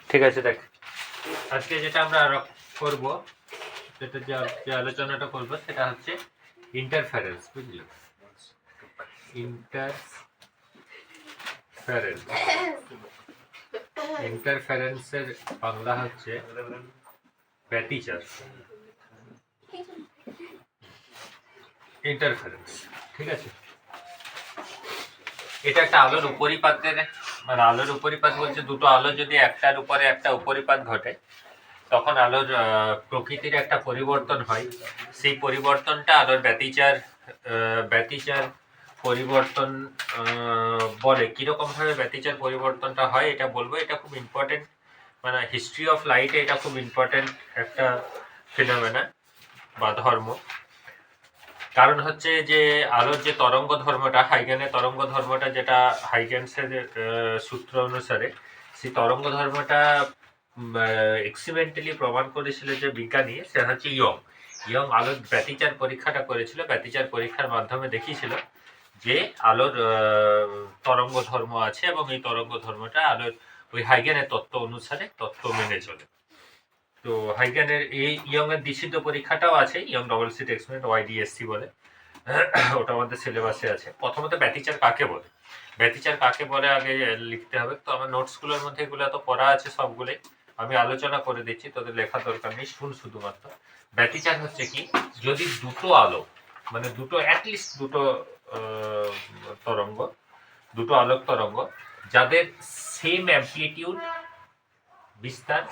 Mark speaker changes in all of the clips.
Speaker 1: ঠিক আছে, দেখ আজকে যেটা আমরা করব, যেটা যে আলোচনাটা করব সেটা হচ্ছে ইন্টারফারেন্স, বুঝলি? ইন্টারফারেন্সের বাংলা হচ্ছে ব্যতিচার। ইন্টারফারেন্স, ঠিক আছে? এটা একটা আলোর উপরিপাতের, মানে আলোর উপরিপাত বলছে দুটো আলো যদি একটার উপরে একটা উপরিপাত ঘটে তখন আলোর প্রকৃতির একটা পরিবর্তন হয়। সেই পরিবর্তনটা আলোর ব্যতিচার পরিবর্তন বলে। কিরকম ভাবে ব্যতিচার পরিবর্তনটা হয় এটা বলবো। এটা খুব ইম্পর্টেন্ট, মানে হিস্ট্রি অফ লাইটে এটা খুব ইম্পর্টেন্ট একটা ফিনোমেনা বা ধর্ম। কারণ হচ্ছে যে আলোর যে তরঙ্গ ধর্মটা, হাইগেনের তরঙ্গ ধর্মটা, যেটা হাইগেন্সের সূত্র অনুসারে, সেই তরঙ্গ ধর্মটা এক্সিপেরিমেন্টালি প্রমাণ করেছিল যে বিজ্ঞানী, সে হচ্ছে ইয়ং আলোর ব্যতিচার পরীক্ষাটা করেছিল। ব্যতিচার পরীক্ষার মাধ্যমে দেখিয়েছিল যে আলোর তরঙ্গ ধর্ম আছে এবং এই তরঙ্গ ধর্মটা আলোর ওই হাইগেনের তত্ত্ব অনুসারে তত্ত্ব মেনে চলে। তো হাইগেনের এই ইয়ং এর নিষিদ্ধ পরীক্ষাটাও আছে, young double slit experiment, YDSC বলে, ওটা আমাদের সিলেবাসে আছে। প্রথমত ব্যতিচার কাকে বলে, ব্যতিচার কাকে বলে আগে লিখতে হবে। তো আমার নোটসগুলোর মধ্যে এগুলো তো পড়া আছে সবগুলোই, আমি আলোচনা করে দিচ্ছি, তোদের লেখা দরকার নেই, শুন শুধুমাত্র। ব্যতিচার হচ্ছে কি, যদি দুটো আলো, মানে দুটো অ্যাটলিস্ট দুটো তরঙ্গ, দুটো আলোক তরঙ্গ যাদের সেম অ্যাম্প্লিটিউড বিস্তার,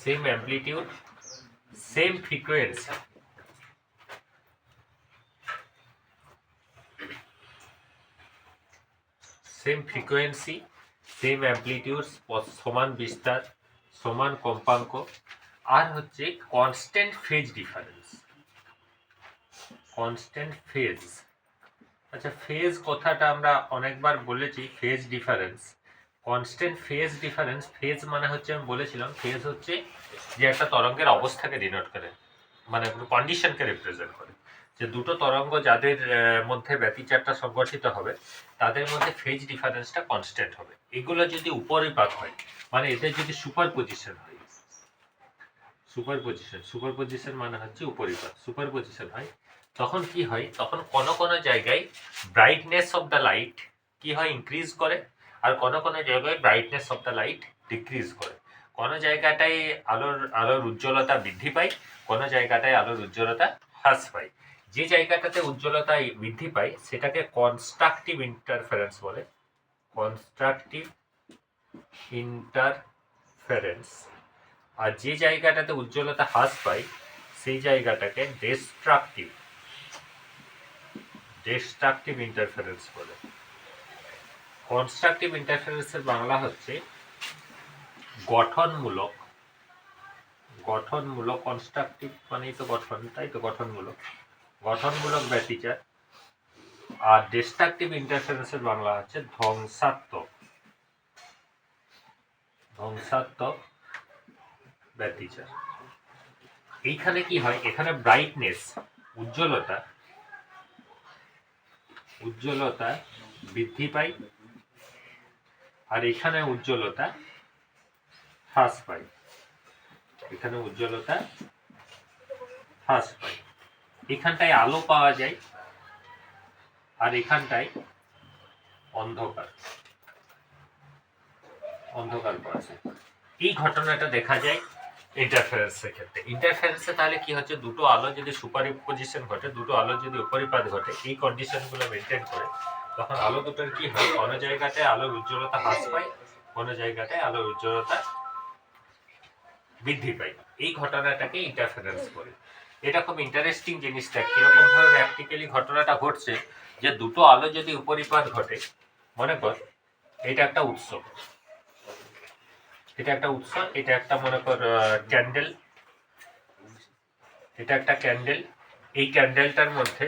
Speaker 1: same amplitude, same frequency, same frequency, same amplitude, সমান বিস্তার, সমান কম্পাঙ্ক, আর হচ্ছে constant phase difference. Constant phase, আচ্ছা ফেজ কথাটা আমরা অনেকবার বলেছি, phase difference, constant phase difference. Phase মানে হচ্ছে, আমি বলেছিলাম ফেজ হচ্ছে যে একটা তরঙ্গের অবস্থাকে ডিনোট করে, মানে কন্ডিশনকে রিপ্রেজেন্ট করে। যে দুটো তরঙ্গ যাদের মধ্যে ব্যতিচারটা সংগঠিত হবে তাদের মধ্যে ফেজ ডিফারেন্সটা কনস্ট্যান্ট হবে। এগুলো যদি উপরিপাত হয়, মানে এদের যদি সুপারপজিশন হয়, সুপারপজিশন মানে হচ্ছে উপরিপাত, সুপারপজিশন হয়, তখন কি হয়, তখন কোন কোন জায়গায় ব্রাইটনেস অফ দ্য লাইট কি হয়, ইনক্রিজ করে, আর কোন কোন জায়গায় brightness of the light decrease করে। কোন জায়গাটায় আলোর উজ্জ্বলতা বৃদ্ধি পায়, কোন জায়গাটায় আলোর উজ্জ্বলতা হ্রাস পায়। যে জায়গাটাতে উজ্জ্বলতা বৃদ্ধি পায় সেটাকে কনস্ট্রাকটিভ ইন্টারফারেন্স বলে, কনস্ট্রাকটিভ ইন্টারফারেন্স। আর যে জায়গাটাতে উজ্জ্বলতা হ্রাস পায় সেই জায়গাটাকে ডিস্ট্রাকটিভ ইন্টারফারেন্স বলে। কনস্ট্রাকটিভ ইন্টারফারেন্সের বাংলা হচ্ছে গঠনমূলক। কনস্ট্রাকটিভ মানেই তো গঠন, তাই তো, গঠনমূলক ব্যতিচার। আর ডিস্ট্রাকটিভ ইন্টারফারেন্সের বাংলা হচ্ছে ধ্বংসাত্মক ব্যতিচার। এইখানে কি হয়, এখানে ব্রাইটনেস, উজ্জ্বলতা বৃদ্ধি পায়, আর এখানে উজ্জ্বলতা হ্রাস পায়, এখানটায় আলো পাওয়া যায় আর এখানটায় অন্ধকার পাওয়া যায়। এই ঘটনাটা দেখা যায় ইন্টারফারেন্সের ক্ষেত্রে। ইন্টারফারেন্সে তাহলে কি হচ্ছে, দুটো আলো যদি সুপারপজিশন ঘটে, দুটো আলো যদি উপরিপাত ঘটে, এই কন্ডিশনগুলো মেনটেন করে, তখন আলো দুটোর কি হয়, কোনো জায়গাটায় আলোর উজ্জ্বলতা হ্রাস পায়, কোনো জায়গাটায় আলোর উজ্জ্বলতা বৃদ্ধি পায়। এই ঘটনাটাকে ইন্টারফারেন্স বলে। এটা খুব ইন্টারেস্টিং জিনিস। দেখ কিরকম ভাবে প্র্যাকটিক্যালি ঘটনাটা ঘটছে, যে দুটো আলো যদি উপরিপাত ঘটে, মনে কর এটা একটা উৎস, এটা একটা মনে কর ক্যান্ডেল, এটা একটা ক্যান্ডেল। এই ক্যান্ডেলটার মধ্যে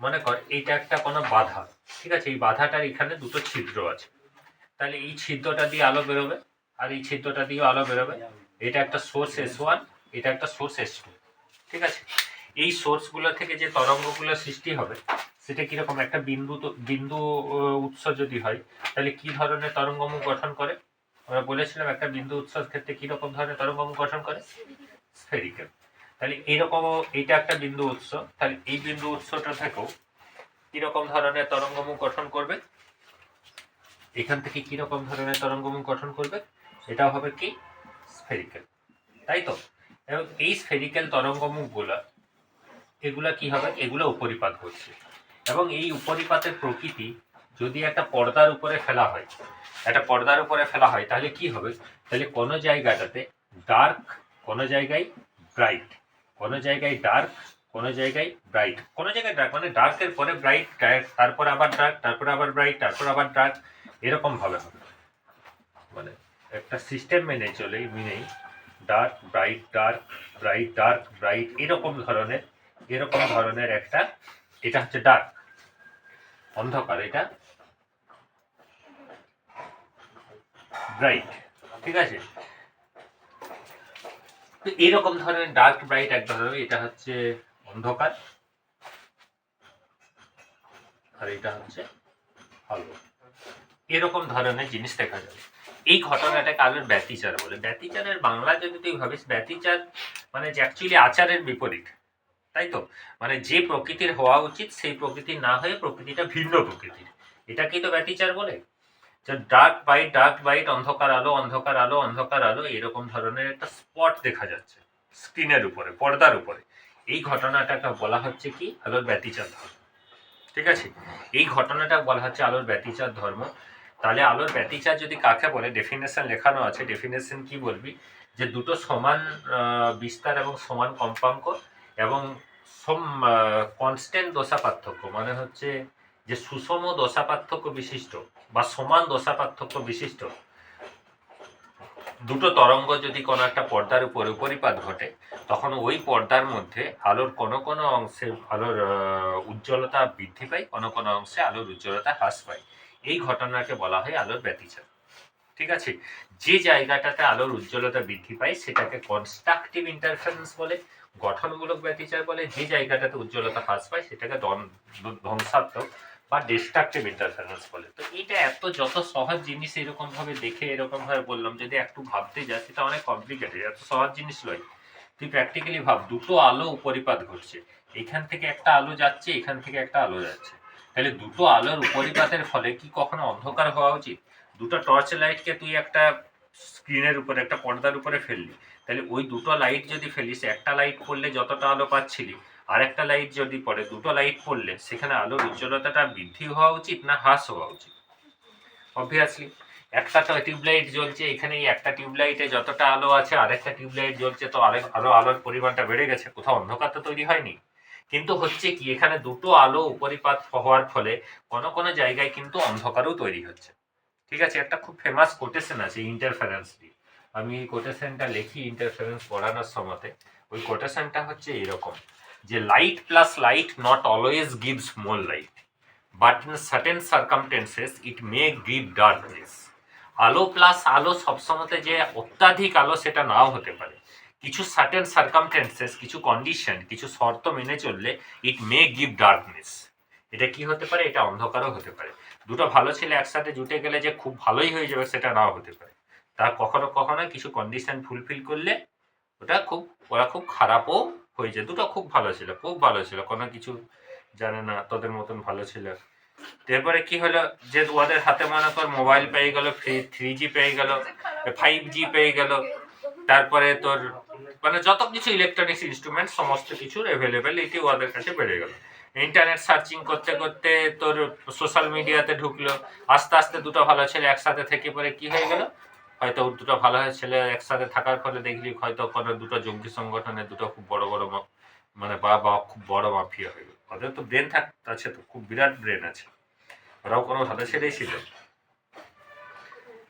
Speaker 1: মনে কর এইটা একটা কোনো বাধা, ঠিক আছে, এই বাধাটার এখানে দুটো ছিদ্র আছে, তাহলে এই ছিদ্রটা দিয়ে আলো বেরোবে আর এই ছিদ্রটা দিয়ে আলো বেরোবে। এটা একটা সোর্স S1, এটা একটা সোর্স S2, ঠিক আছে। এই সোর্সগুলো থেকে যে তরঙ্গগুলো সৃষ্টি হবে সেটা কিরকম, একটা বিন্দু উৎস যদি হয় তাহলে কি ধরনের তরঙ্গমুখ গঠন করে? আমরা বলেছিলাম একটা বিন্দু উৎসের ক্ষেত্রে কি রকম ধরনের তরঙ্গমুখ গঠন করে? স্ফেরিক্যাল। তাহলে এইরকম, এটা একটা বিন্দু উৎস, তাহলে এই বিন্দু উৎসটা থেকেও কিরকম ধরনের তরঙ্গমুখ গঠন করবে? এখান থেকে কিরকম ধরনের তরঙ্গমুখ গঠন করবে? এটাও হবে কি স্ফেরিক্যাল, তাই তো? এবং এই স্ফেরিক্যাল তরঙ্গমুখগুলা, এগুলা কি হবে? এগুলো উপরিপাত করছে, এবং এই উপরিপাতের প্রকৃতি যদি একটা পর্দার উপরে ফেলা হয়, তাহলে কি হবে? তাহলে কোনো জায়গাটাতে ডার্ক, কোনো জায়গায় ব্রাইট, কোনো জায়গায় ডার্ক, কোনো জায়গায় ব্রাইট, কোনো জায়গায় ডার্ক মানে ডার্কের পরে ব্রাইট, তারপর আবার ডার্ক, তারপর আবার ব্রাইট, তারপর আবার ডার্ক, এরকম ভাবে হবে। মানে একটা সিস্টেম মেনেই dark bright dark bright dark bright এরকম ধরনের একটা, এটা হচ্ছে ডার্ক, অন্ধকার, এটা ব্রাইট, ঠিক আছে? তো এরকম ধরনের ডার্ক ব্রাইট এক ধরনের, এটা হচ্ছে অন্ধকার আর এটা হচ্ছে আলো, এরকম ধরনের জিনিস দেখা যাবে। এই ঘটনাটাকে আলোর ব্যতিচার বলে। ব্যতিচারের বাংলা যদি তুই ভাবিস, ব্যতিচার মানে যে অ্যাকচুয়ালি আচারের বিপরীত, তাই তো? মানে যে প্রকৃতির হওয়া উচিত সেই প্রকৃতির না হয়ে প্রকৃতিটা ভিন্ন প্রকৃতির, এটাকেই তো ব্যতিচার বলে। ডার্ক বাইট, অন্ধকার আলো, অন্ধকার আলো, অন্ধকার আলো, এরকম ধরনের একটা স্পট দেখা যাচ্ছে স্ক্রিনের উপরে, পর্দার উপরে। এই ঘটনাটাকে বলা হচ্ছে কি আলোর ব্যতিচার ধর্ম, ঠিক আছে? এই ঘটনাটা বলা হচ্ছে আলোর ব্যতিচার ধর্ম। তাহলে আলোর ব্যতিচার যদি কাকে বলে, ডেফিনেশন লেখানো আছে, ডেফিনেশন কি বলবি? যে দুটো সমান বিস্তার এবং সমান কম্পাঙ্ক এবং কনস্ট্যান্ট দশা পার্থক্য, মানে হচ্ছে যে সুষম দশা পার্থক্য বিশিষ্ট বা সমান দশা পার্থক্য বিশিষ্ট দুটো তরঙ্গ যদি কোনো একটা পর্দার উপরে উপরিপাত ঘটে, তখন ওই পর্দার মধ্যে আলোর কোনো কোনো অংশে আলোর উজ্জ্বলতা বৃদ্ধি পায়, কোনো কোনো অংশে আলোর উজ্জ্বলতা হ্রাস পায়। এই ঘটনাকে বলা হয় আলোর ব্যতিচার, ঠিক আছে? যে জায়গাটাতে আলোর উজ্জ্বলতা বৃদ্ধি পায় সেটাকে কনস্ট্রাকটিভ ইন্টারফারেন্স বলে, গঠনমূলক ব্যতিচার বলে। যে জায়গাটাতে উজ্জ্বলতা হ্রাস পায় সেটাকে ধ্বংসাত্মক বা ডিস্ট্রাকটিভ ইন্টারফারেন্স বলে। তো এটা যত সহজ জিনিস এরকম ভাবে দেখে এরকম ভাবে বললাম, যদি একটু ভাবতে যাস সেটা অনেক কমপ্লিকেটেড, এত সহজ জিনিস নয়। তুই প্র্যাকটিক্যালি ভাব, দুটো আলো উপরিপাত ঘটছে, এখান থেকে একটা আলো যাচ্ছে, এখান থেকে একটা আলো যাচ্ছে, তাহলে দুটো আলোর উপরিপাতের ফলে কি কখনো অন্ধকার হওয়া উচিত? দুটো টর্চ লাইটকে তুই একটা স্ক্রিনের উপরে, একটা পর্দার উপরে ফেললি, তাহলে ওই দুটো লাইট যদি ফেলিস, একটা লাইট পড়লে যতটা আলো পাচ্ছিলি, আর একটা লাইট যদি পড়ে, দুটো লাইট পড়লে সেখানে আলোর উজ্জ্বলতাটা বৃদ্ধি হওয়া উচিত না হ্রাস হওয়া উচিত? অবভিয়াসলি। একটা টিউবলাইট জ্বলছে, এখানে একটা টিউবলাইটে যতটা আলো আছে আরেকটা টিউবলাইট জ্বলছে, তো আলোর পরিমাণটা বেড়ে গেছে, কোথাও অন্ধকার তো তৈরি হয়নি। কিন্তু হচ্ছে কি, এখানে দুটো আলো উপরিপাত হওয়ার ফলে কোনো কোনো জায়গায় কিন্তু অন্ধকারও তৈরি হচ্ছে, ঠিক আছে? একটা খুব ফেমাস কোটেশন আছে ইন্টারফারেন্স দিয়ে, আমি এই কোটেশনটা লিখি ইন্টারফারেন্স পড়ানোর সময়। ওই কোটেশনটা হচ্ছে এরকম, যে light plus light not always gives more light, but in certain circumstances it May give darkness. আলো প্লাস আলো সবসময় যে অত্যাধিক আলো সেটা নাও হতে পারে, কিছু সার্টেন সার্কামস্টেন্সেস, কিছু কন্ডিশন, কিছু শর্ত মেনে চললে ইট মে গিভ ডার্কনেস। এটা কি হতে পারে? এটা অন্ধকারও হতে পারে। দুটো ভালো ছেলে একসাথে জুটে গেলে যে খুব ভালোই হয়ে যাবে সেটা নাও হতে পারে, তার কখনো কখনো কিছু কন্ডিশন ফুলফিল করলে ওরা খুব খারাপও হয়ে যায়। দুটো খুব ভালো ছিল, কোনো কিছু জানে না, তোদের মতন ভালো ছিল। তারপরে কি হলো, যে ওদের হাতে মনে কর মোবাইল পেয়ে গেল, 3G পেয়ে গেল, 5G পেয়ে গেল, তারপরে তোর মানে যত কিছু ইলেকট্রনিক্স ইনস্ট্রুমেন্ট সমস্ত কিছুর অ্যাভেলেবিলিটি ওদের কাছে বেড়ে গেল। ইন্টারনেট সার্চিং করতে করতে তোর সোশ্যাল মিডিয়াতে ঢুকলো, আস্তে আস্তে দুটো ভালো ছেলে একসাথে থেকে পরে কি হয়ে গেল, হয়তো দুটো ভালো ছেলে একসাথে থাকার ফলে দেখলি হয়তো কোনো দুটো জঙ্গি সংগঠনের দুটো খুব বড় বড় মানে বা খুব বড় মাফিয়া হয়ে গেল। ওদের তো ব্রেন আছে, তো খুব বিরাট ব্রেন আছে, ওরাও কোনো ভালো ছেলেই ছিল।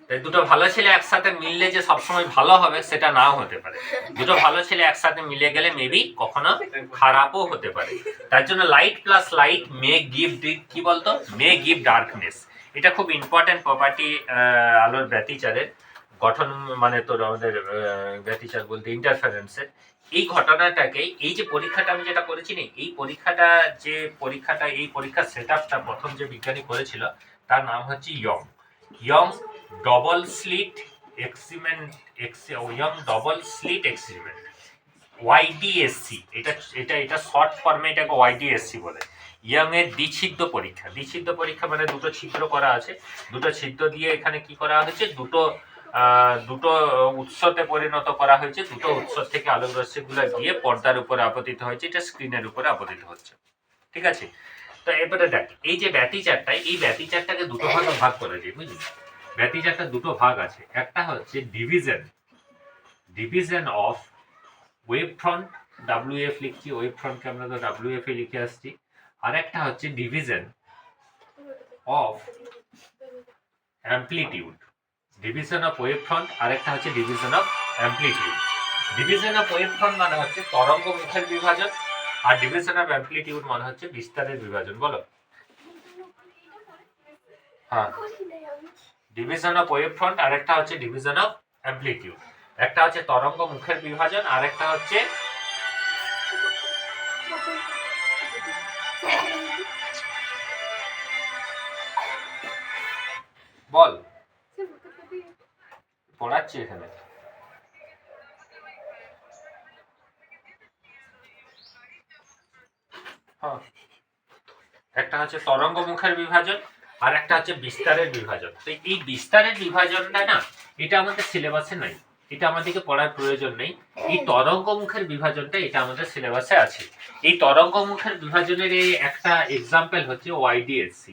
Speaker 1: তাই দুটো ভালো ছেলে একসাথে মিললে যে সবসময় ভালো হবে সেটা নাও হতে পারে, দুটো ভালো ছেলে একসাথে মিলে গেলে মেবি কখনো খারাপও হতে পারে। তার জন্য লাইট প্লাস লাইট মে গিভ, কি বলতো, মে গিভ ডার্কনেস। এটা খুব ইম্পর্টেন্ট প্রপার্টি আলোর ব্যতিচারের গঠন, মানে তোর আমাদের ব্যতিচার বলতে ইন্টারফারেন্সের। এই ঘটনাটাকে, এই যে পরীক্ষাটা আমি যেটা করেছি না, এই পরীক্ষার সেট আপটা প্রথম যে বিজ্ঞানী করেছিল তার নাম হচ্ছে Young double slit experiment Young double slit experiment, YDSC. এটা শর্ট ফর্মে এটাকে ওয়াইডিএসসি বলে। ইয়ং এর দ্বিছিদ্র পরীক্ষা মানে দুটো ছিদ্র করা আছে, দুটো ছিদ্র দিয়ে এখানে কি করা হয়েছে, দুটো উৎসতে পরিণত করা হয়েছে, দুটো উৎস থেকে আলোক রশ্মিগুলো গিয়ে পর্দার উপরে আপতিত হয়েছে, এটা স্ক্রিনের উপরে আপতিত হচ্ছে। ঠিক আছে, তো এবারে দেখ এই যে এই ব্যতিচারটাকে দুটো ভাগে ভাগ করে দিই, বুঝলি? ব্যতিচারটা দুটো ভাগ আছে, একটা হচ্ছে division of wave front, WF লিখছি, ওয়েভ ফ্রন্টকে আমরা তো WF এ লিখে আসছি। আর একটা হচ্ছে division of amplitude, division of wave front, আর একটা হচ্ছে division of amplitude. Division of wave front মানে হচ্ছে তরঙ্গ মুখের বিভাজন, আর ডিভিশন অফ অ্যামপ্লিটিউড মানে হচ্ছে বিস্তারের বিভাজন। বলো। হ্যাঁ, ডিভিশন অফ ওয়েভ ফ্রন্ট আর একটা হচ্ছে ডিভিশন অফ অ্যামপ্লিটিউড। একটা হচ্ছে তরঙ্গ মুখের বিভাজন, আর একটা হচ্ছে বল, পড়াচ্ছি এখানে। একটা হচ্ছে তরঙ্গ মুখের বিভাজন, আর একটা হচ্ছে বিস্তারের বিভাজন। তো এই বিস্তারের বিভাজনটা না, এটা আমাদের সিলেবাসে নাই, এটা আমাদেরকে পড়ার প্রয়োজন নেই। এই তরঙ্গ মুখের বিভাজনটা এটা আমাদের সিলেবাসে আছে। এই তরঙ্গ মুখের বিভাজনের এই একটা এক্সাম্পল হচ্ছে ওয়াইডিএসসি।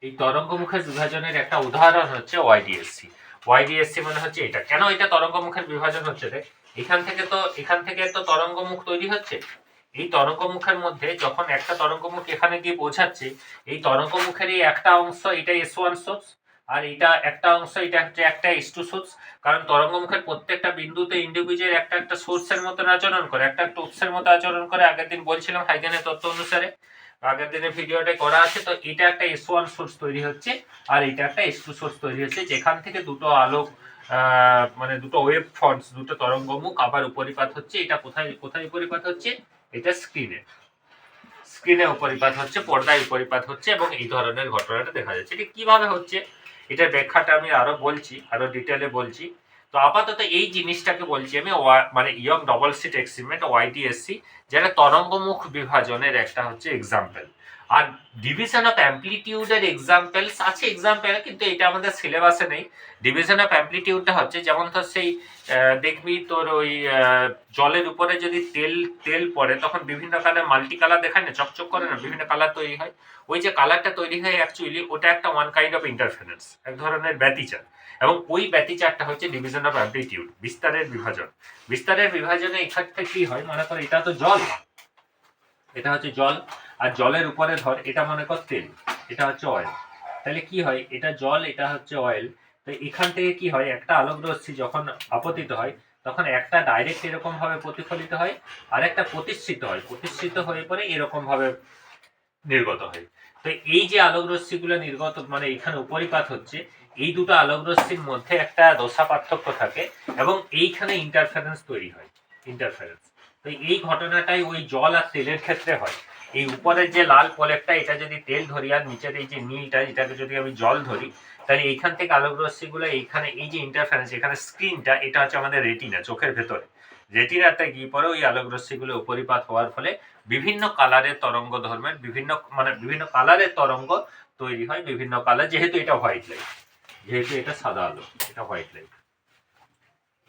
Speaker 1: এই তরঙ্গ মুখের বিভাজনের একটা উদাহরণ হচ্ছে ওয়াইডিএসসি। ওয়াইডিএসসি মানে হচ্ছে এটা। কেন এটা তরঙ্গ মুখের বিভাজন হচ্ছে রে? এখান থেকে তো তরঙ্গ মুখ তৈরি হচ্ছে। এই তরঙ্গ মুখের মধ্যে যখন একটা তরঙ্গ মুখ এখানে গিয়ে পৌঁছাচ্ছে, এই তরঙ্গ মুখের এই একটা অংশ এটা S1 সোর্স, আর এটা একটা অংশ এটা হচ্ছে একটা S2 সোর্স। কারণ তরঙ্গ মুখের প্রত্যেকটা বিন্দুতে ইন্ডিভিজুয়াল একটা সোর্সের মতো আচরণ করে, একটা উৎসের মতো আচরণ করে। আগের দিন বলছিলাম হাইগেনের তত্ত্ব অনুসারে, আগের দিনের ভিডিওটা করা আছে। তো এটা একটা S1 সোর্স তৈরি হচ্ছে, আর এটা একটা S2 সোর্স তৈরি হচ্ছে, যেখান থেকে দুটো আলোক মানে দুটো ওয়েভ ফ্রন্টস, দুটো তরঙ্গ মুখ আবার উপরিপাত হচ্ছে। এটা কোথায় উপরিপাত হচ্ছে? এটা স্ক্রিনে উপরিপাত হচ্ছে, পর্দায় উপরিপাত হচ্ছে, এবং এই ধরনের ঘটনাটা দেখা যাচ্ছে। এটা কিভাবে হচ্ছে এটার ব্যাখ্যাটা আমি আরো বলছি, আরো ডিটেলে বলছি। তো আপাতত এই জিনিসটাকে বলছি আমি, মানে Young double slit experiment YDSC, যেটা তরঙ্গমুখ বিভাজনের একটা হচ্ছে এক্সাম্পল। আর ডিভিশন অফ অ্যামপ্লিটিউডের এক্সাম্পলস আছে, কিন্তু এটা আমাদের সিলেবাসে নেই। ডিভিশন অফ অ্যামপ্লিটিউডটা হচ্ছে যেমন ধর সেই দেখবি তোর ওই জলের উপরে যদি তেল পড়ে, তখন বিভিন্ন কালার মাল্টি কালার দেখায় না, চকচক করে না, বিভিন্ন কালার তৈরি হয়। ওই যে কালারটা তৈরি হয় অ্যাকচুয়ালি ওটা একটা ওয়ান কাইন্ড অফ ইন্টারফারেন্স, এক ধরনের ব্যতিচার। এবং ওই ব্যতিচারটা হচ্ছে ডিভিশন অফ অ্যামপ্লিটিউড, বিস্তারের বিভাজন। বিস্তারের বিভাজনে এক্ষেত্রে কি হয়, মনে কর এটা তো জল, এটা হচ্ছে জল, আর জলের উপরে ধর এটা মনে কর তেল, এটা হচ্ছে অয়েল। তাহলে কি হয়, এটা জল, এটা হচ্ছে অয়েল। তো এখান থেকে কি হয়, একটা আলোক রশ্মি যখন আপতিত হয়, তখন একটা ডাইরেক্ট এরকম ভাবে প্রতিফলিত হয়, আর একটা প্রতিষ্ঠিত হয়ে পরে এরকম ভাবে নির্গত হয়। তো এই যে আলোক রশ্মিগুলো নির্গত মানে এখানে উপরিপাত হচ্ছে, এই দুটো আলোক রশ্মির মধ্যে একটা দশা পার্থক্য থাকে, এবং এইখানে ইন্টারফারেন্স তৈরি হয়, ইন্টারফারেন্স। তো এই ঘটনাটাই ওই জল আর তেলের ক্ষেত্রে হয়। এই উপরের যে লাল প্রলেপটা, এটা যদি তেল ধরি, আর নিচের এই যে নীলটা, এটাকে যদি আমি জল ধরি, তাহলে এইখান থেকে আলোক রশ্মিগুলো এইখানে এই যে ইন্টারফারেন্স, এখানে স্ক্রিনটা, এটা হচ্ছে আমাদের রেটিনা, চোখের ভেতরে। রেটিনাটা গিয়ে পরে ওই আলোক রশ্মিগুলো উপরিপাত হওয়ার ফলে বিভিন্ন কালারের তরঙ্গ ধর্মের বিভিন্ন কালারের তরঙ্গ তৈরি হয়, বিভিন্ন কালার। যেহেতু এটা হোয়াইট লাইট, যেহেতু এটা সাদা আলো, এটা হোয়াইট লাইট।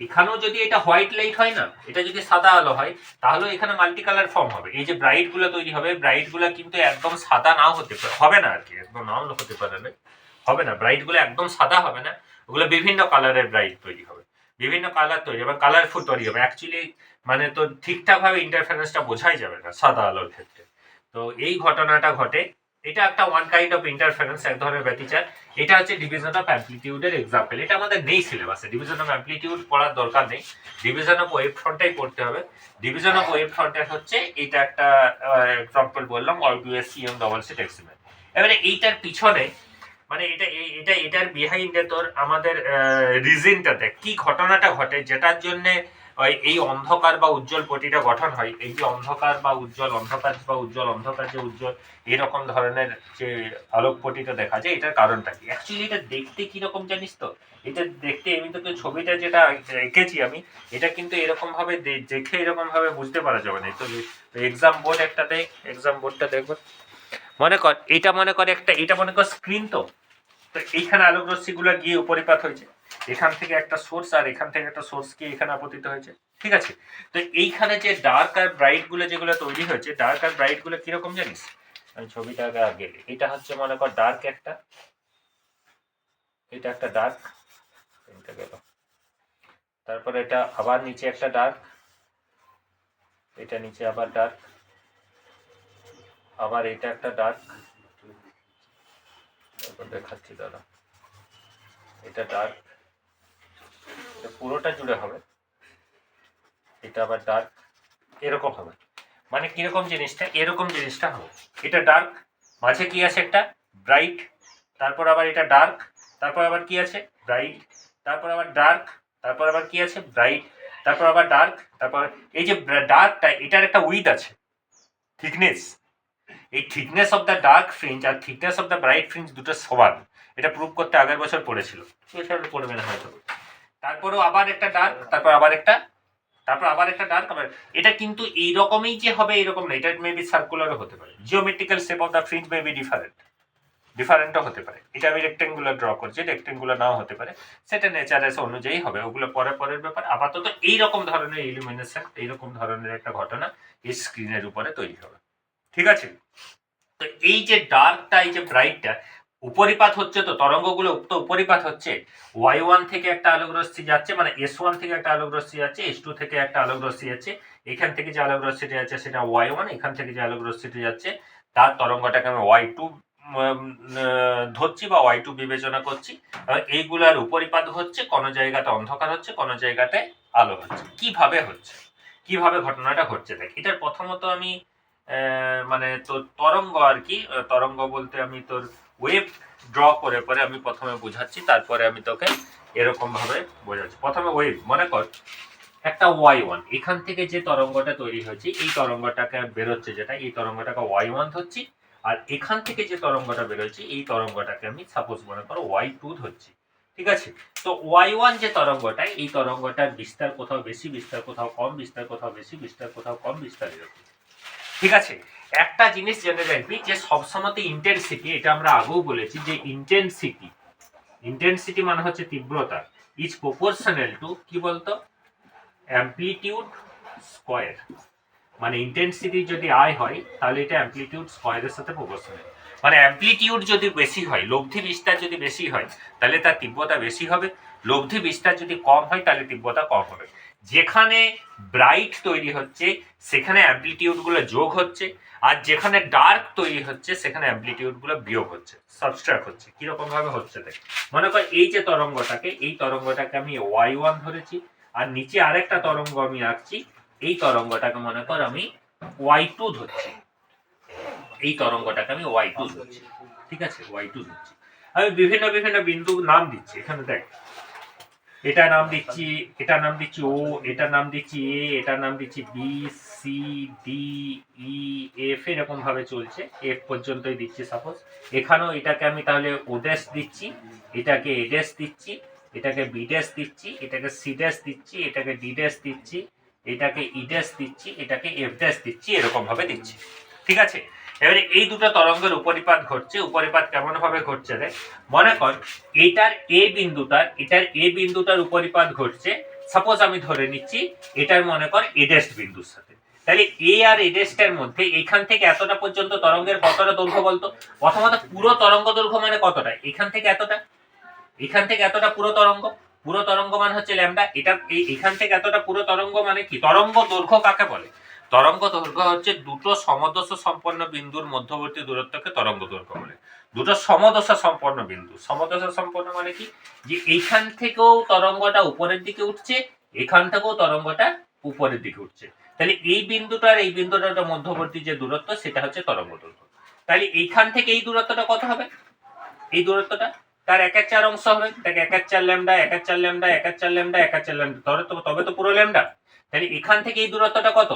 Speaker 1: এখানেও যদি এটা হোয়াইট লাইট হয় না, এটা যদি সাদা আলো হয়, তাহলে এখানে মাল্টি কালার ফর্ম হবে। এই যে ব্রাইট গুলো তৈরি হবে, ব্রাইট গুলো কিন্তু একদম সাদা নাও হবে না আর কি, একদম নাও হতে পারে না, হবে না, ব্রাইট গুলো একদম সাদা হবে না, ওগুলো বিভিন্ন কালারের ব্রাইট তৈরি হবে, বিভিন্ন কালার তৈরি হবে, কালারফুল তৈরি হবে। অ্যাকচুয়ালি মানে তো ঠিকঠাক ভাবে ইন্টারফারেন্সটা বোঝাই যাবে না সাদা আলোর ক্ষেত্রে। তো এই ঘটনাটা ঘটে, এটা একটা ওয়ান কাইন্ড অফ ইন্টারফারেন্স, এক ধরনের ব্যতিচার। এটা হচ্ছে ডিভিশন অফ অ্যামপ্লিটিউডের এক্সাম্পল। এটা আমাদের নেই সিলেবাসে, ডিভিশন অফ অ্যামপ্লিটিউড পড়ার দরকার নেই, ডিভিশন অফ ওয়েভ ফ্রন্টটাই পড়তে হবে। ডিভিশন অফ ওয়েভ ফ্রন্টের হচ্ছে এটা একটা এক্সাম্পল বললাম, ওয়াইডিএসসি এবং ডবল স্লিট এক্সিমেন্ট। এবারে এইটার পিছনে মানে এটার বিহাইন্ডে তোর আমাদের রিজনটা দেখ, কি ঘটনাটা ঘটে যেটার জন্য এই অন্ধকার বা উজ্জ্বল পটিটা গঠন হয়, এই যে অন্ধকার বা উজ্জ্বল অন্ধকার যে উজ্জ্বল এরকম ধরনের যে আলোক পটিটা দেখা যায়, এটার কারণটা কি? অ্যাকচুয়ালি এটা দেখতে কিরকম জানিস তো? এটা দেখতে আমি তোকে ছবিটা যেটা এঁকেছি আমি, এটা কিন্তু এরকম ভাবে দেখে এরকম ভাবে বুঝতে পারা যাবে না। তো এক্সাম বোর্ড একটা দেখ, এক্সাম বোর্ডটা দেখবো। মনে কর এটা মনে কর স্ক্রিন। তো এইখানে আলোক রশ্মিগুলো গিয়ে উপরিপাত হয়েছে, এখান থেকে একটা সোর্স আর এখান থেকে একটা সোর্স গিয়ে এখানে আপতিত হয়েছে, ঠিক আছে? তো এইখানে যে ডার্ক আর ব্রাইট গুলো যেগুলো তৈরি হয়েছে, ডার্ক আর ব্রাইট গুলো কিরকম জানিস? আমি ছবিটাকে আগে, এটা হচ্ছে মনে কর ডার্ক একটা, এটা একটা ডার্ক, এটা গেল, তারপরে এটা আবার নিচে একটা ডার্ক, এটা নিচে আবার ডার্ক, আবার এটা একটা ডার্ক, তারপর দেখাচ্ছি দাদা, এটা ডার্ক, পুরোটা জুড়ে হবে, এটা আবার ডার্ক, এরকম হবে। মানে কিরকম জিনিসটা, এরকম জিনিসটা হবে। এটা ডার্ক, মাঝে কি আছে একটা ব্রাইট, তারপর আবার এটা ডার্ক, তারপর আবার কি আছে ব্রাইট, তারপর আবার ডার্ক, তারপর আবার কি আছে ব্রাইট, তারপর আবার ডার্ক, তারপর এই যে ডার্কটা, এটার একটা উইথ আছে, থিকনেস। এই thickness of the dark fringe আর thickness of the bright fringe দুটো সমান। এটা প্রুভ করতে আগের বছর পড়েছিল, পড়বে না হয়তো। তারপরেও আবার একটা ডার্ক, তারপর আবার একটা, তারপর আবার একটা ডার্ক, আবার এটা কিন্তু এইরকমই যে হবে এরকম না, এটা মেবি সার্কুলারও হতে পারে। Geometrical shape of the fringe maybe ডিফারেন্টও হতে পারে। এটা আমি রেক্টেঙ্গুলার ড্র করছি, রেক্টেঙ্গুলার নাও হতে পারে, সেটা নেচারেস অনুযায়ী হবে, ওগুলো পরের ব্যাপার। আপাতত এইরকম ধরনের ইলুমিনেশন, এইরকম ধরনের একটা ঘটনা এই স্ক্রিনের উপরে তৈরি হবে, ঠিক আছে? তো এই যে ডার্কটা, এই যে ব্রাইটটা উপরিপাত হচ্ছে, তো তরঙ্গগুলো তো উপরিপাত হচ্ছে। y1 থেকে একটা আলোক রশ্মি যাচ্ছে, মানে s1 থেকে একটা আলোক রশ্মি যাচ্ছে, s2 থেকে একটা আলোক রশ্মি যাচ্ছে, এখান থেকে যে আলোক রশ্মিটা যাচ্ছে সেটা y1, এখান থেকে যে আলোক রশ্মিটা যাচ্ছে তার তরঙ্গটাকে আমি y2 ধরছি বা y2 বিবেচনা করছি। এইগুলার উপরিপাত হচ্ছে, কোন জায়গাতে অন্ধকার হচ্ছে, কোন জায়গাতে আলো হচ্ছে। কিভাবে হচ্ছে, কিভাবে ঘটনাটা ঘটছে দেখ। এটার প্রথমত আমি মানে তোর তরঙ্গ আর কি, তরঙ্গ বলতে আমি তোর ওয়েভ ড্র করে পরে আমি প্রথমে বোঝাচ্ছি, তারপরে আমি তোকে এরকম ভাবে বোঝাচ্ছি। প্রথমে ওয়েভ, মনে কর একটা y1, এখান থেকে যে তরঙ্গটা তৈরি হয়েছে, এই তরঙ্গটাকে বেরোচ্ছে যেটা, এই তরঙ্গটাকে y1 ধরছি, আর এখান থেকে যে তরঙ্গটা বেরোচ্ছে এই তরঙ্গটাকে আমি সাপোজ মনে করো y2 ধরছি, ঠিক আছে? তো y1 যে তরঙ্গটা, এই তরঙ্গটার বিস্তার কোথাও বেশি, বিস্তার কোথাও কম, বিস্তার কোথাও বেশি, বিস্তার কোথাও কম, বিস্তার এরকম, ঠিক আছে? একটা জিনিস জেনে রাখবি যে সবসময় ইন্টেন্সিটি, এটা আমরা আগেও বলেছি যে ইন্টেন্সিটি মানে হচ্ছে তীব্রতা, ইজ প্রপোর্শনাল টু কি বলতো, অ্যামপ্লিটিউড স্কয়ার। মানে ইন্টেন্সিটি যদি আই হয় তাহলে এটা অ্যামপ্লিটিউড স্কয়ারের সাথে প্রপোর্শনাল। মানে অ্যামপ্লিটিউড যদি বেশি হয়, লব্ধি বিস্তার যদি বেশি হয় তাহলে তার তীব্রতা বেশি হবে, লব্ধি বিস্তার যদি কম হয় তাহলে তীব্রতা কম হবে। যেখানে ব্রাইট তৈরি হচ্ছে সেখানে অ্যামপ্লিটিউডগুলো যোগ হচ্ছে, আর যেখানে ডার্ক তৈরি হচ্ছে সেখানে অ্যামপ্লিটিউডগুলো বিয়োগ হচ্ছে, সাবস্ট্রাক্ট হচ্ছে। কিরকম ভাবে হচ্ছে দেখ, মনে কর এই যে তরঙ্গটাকে, এই তরঙ্গটাকে আমি y1 ধরেছি, আর নিচে আরেকটা তরঙ্গ আমি আঁকছি, এই তরঙ্গটাকে মনে কর আমি y2 ধরছি, এই তরঙ্গটাকে আমি y2 ধরছি, ঠিক আছে? y2 ধরছি। আমি বিভিন্ন বিভিন্ন বিন্দু নাম দিচ্ছি। এখানে দেখ, এটা নাম দিচ্ছি, এটার নাম দিচ্ছি ও, এটার নাম দিচ্ছি এ, এটার নাম দিচ্ছি বি, সি, ডি, ই, এফ, এরকম ভাবে চলছে, এফ পর্যন্তই দিচ্ছি সাপোজ। এখানেও এটাকে আমি তাহলে ও ড্যাশ দিচ্ছি, এটাকে এ ড্যাশ দিচ্ছি, এটাকে বি ড্যাশ দিচ্ছি, এটাকে সি ড্যাশ দিচ্ছি, এটাকে ডি ড্যাশ দিচ্ছি, এটাকে ই ড্যাশ দিচ্ছি, এটাকে এফ ড্যাশ দিচ্ছি, এরকম ভাবে দিচ্ছি, ঠিক আছে? এবারে এই দুটো তরঙ্গের উপরিপাত ঘটছে। উপরিপাত কেমন ভাবে ঘটছে রে, মনে কর এটার এ বিন্দুটার উপরিপাত ঘটছে, সাপোজ আমি ধরে নিচ্ছি এটার মনে কর এ ড্যাশ বিন্দুর সাথে। তাহলে এ আর এ ড্যাশটার মধ্যে এখান থেকে এতটা পর্যন্ত তরঙ্গের কতটা দৈর্ঘ্য বলতো? প্রথমত পুরো তরঙ্গ দৈর্ঘ্য মানে কতটা, এখান থেকে এতটা, এখান থেকে এতটা পুরো তরঙ্গ মানে হচ্ছে ল্যামডা। এটা এখান থেকে এতটা পুরো তরঙ্গ মানে কি? তরঙ্গ দৈর্ঘ্য কাকে বলে? তরঙ্গ দৈর্ঘ্য হচ্ছে দুটো সমদশা সম্পন্ন বিন্দুর মধ্যবর্তী দূরত্বকে তরঙ্গ দৈর্ঘ্য বলে। দুটো সমদশা সম্পন্ন বিন্দু, সমদশা সম্পন্ন মানে কি, যে এইখান থেকেও তরঙ্গটা উপরের দিকে উঠছে, এখান থেকেও তরঙ্গটা উপরের দিকে উঠছে, তাহলে এই বিন্দুটার এই বিন্দুটার মধ্যবর্তী যে দূরত্ব সেটা হচ্ছে তরঙ্গ দৈর্ঘ্য। তাহলে এইখান থেকে এই দূরত্বটা কত হবে? এই দূরত্বটা তার 1/4 অংশ হবে, তাকে 1/4 ল্যামডা, 1/4 ল্যামডা, 1/4 ল্যামডা, 1/4 ল্যামডা, তবে তো পুরো ল্যামডা। তাহলে এখান থেকে এই দূরত্বটা কত,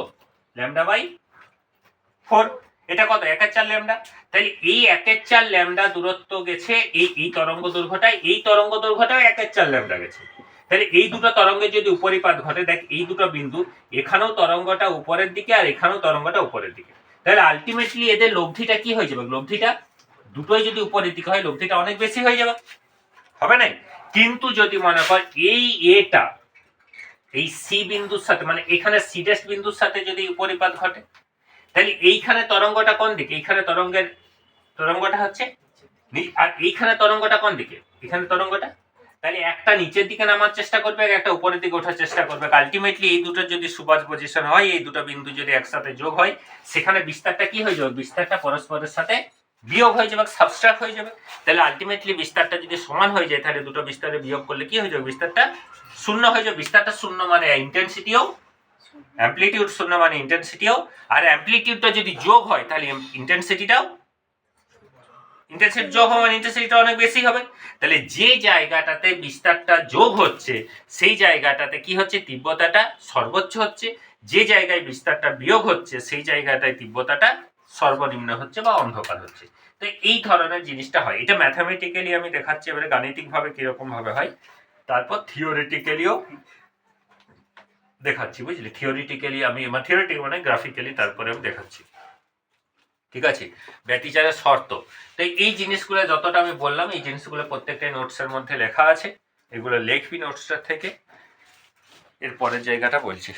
Speaker 1: λ/4। এটা কত, 1/4 ল্যামডা। তাহলে এই 1/4 ল্যামডা দূরত্ব গেছে এই তরঙ্গ দৈর্ঘ্যটাই, এই তরঙ্গ দৈর্ঘ্যটাও 1/4 ল্যামডা গেছে। তাহলে এই দুটো তরঙ্গের যদি উপরিপাত ঘটে, দেখ এই দুটো বিন্দু, এখানেও তরঙ্গটা উপরের দিকে আর এখানেও তরঙ্গটা উপরের দিকে, তাহলে আলটিমেটলি এদের লব্ধিটা কি হয়ে যাবে, লব্ধিটা দুটোই যদি উপরের দিকে হয় লব্ধিটা অনেক বেশি হয়ে যাবে, হবে না? কিন্তু যদি মনে কর এই এটা এই সি বিন্দুর সাথে, মানে এখানে সি ড্যাশ বিন্দুর সাথে যদি উপরিপাত ঘটে, তাহলে এইখানে তরঙ্গটা কোন দিকে, এইখানে তরঙ্গটা হচ্ছে, আর এইখানে তরঙ্গটা কোন দিকে, এখানে তরঙ্গটা, তাহলে একটা নিচের দিকে নামার চেষ্টা করবে আর একটা উপরের দিকে ওঠার চেষ্টা করবে। আলটিমেটলি এই দুটোর যদি সুপারপজিশন হয়, এই দুটো বিন্দু যদি একসাথে যোগ হয়, সেখানে বিস্তারটা কি হয়ে যাবে, বিস্তারটা পরস্পরের সাথে বিয়োগ হয়ে যাবে, সাবস্ট্রাক্ট হয়ে যাবে। তাহলে আলটিমেটলি বিস্তারটা যদি সমান হয়ে যায়, তাহলে দুটো বিস্তারে বিয়োগ করলে কি হয়ে যাবে, বিস্তারটা শূন্য হয়ে যাবে। বিস্তারটা শূন্য মানে ইন্টেন্সিটিও, অ্যামপ্লিটিউড শূন্য মানে ইন্টেন্সিটিও, আর অ্যামপ্লিটিউডটা যদি যোগ হয় তাহলে ইন্টেন্সিটিটাও, ইন্টেন্সিটি যোগ হবে মানে ইন্টেন্সিটিটা অনেক বেশি হবে। তাহলে যে জায়গাটাতে বিস্তারটা যোগ হচ্ছে সেই জায়গাটাতে কি হচ্ছে, তীব্রতাটা সর্বোচ্চ হচ্ছে, যে জায়গায় বিস্তারটা বিয়োগ হচ্ছে সেই জায়গাটায় তীব্রতাটা সর্বনিম্ন হচ্ছে বা অন্ধকার হচ্ছে। তো এই ধরনের জিনিসটা হয়। এটা ম্যাথামেটিক্যালি আমি দেখাচ্ছি, এবারে গাণিতিকভাবে কিরকম ভাবে হয়, তারপর থিওরিটিক্যালিও দেখাচ্ছি, বুঝলি? থিওরিটিক্যালি আমি থিওরিটিক মানে গ্রাফিক্যালি তারপরে আমি দেখাচ্ছি, ঠিক আছে? ব্যতিচারের শর্ত। তো এই জিনিসগুলো যতটা আমি বললাম, এই জিনিসগুলো প্রত্যেকটাই নোটসের মধ্যে লেখা আছে, এগুলো লিখবি নোটসটা থেকে। এর পরের জায়গাটা বলছি।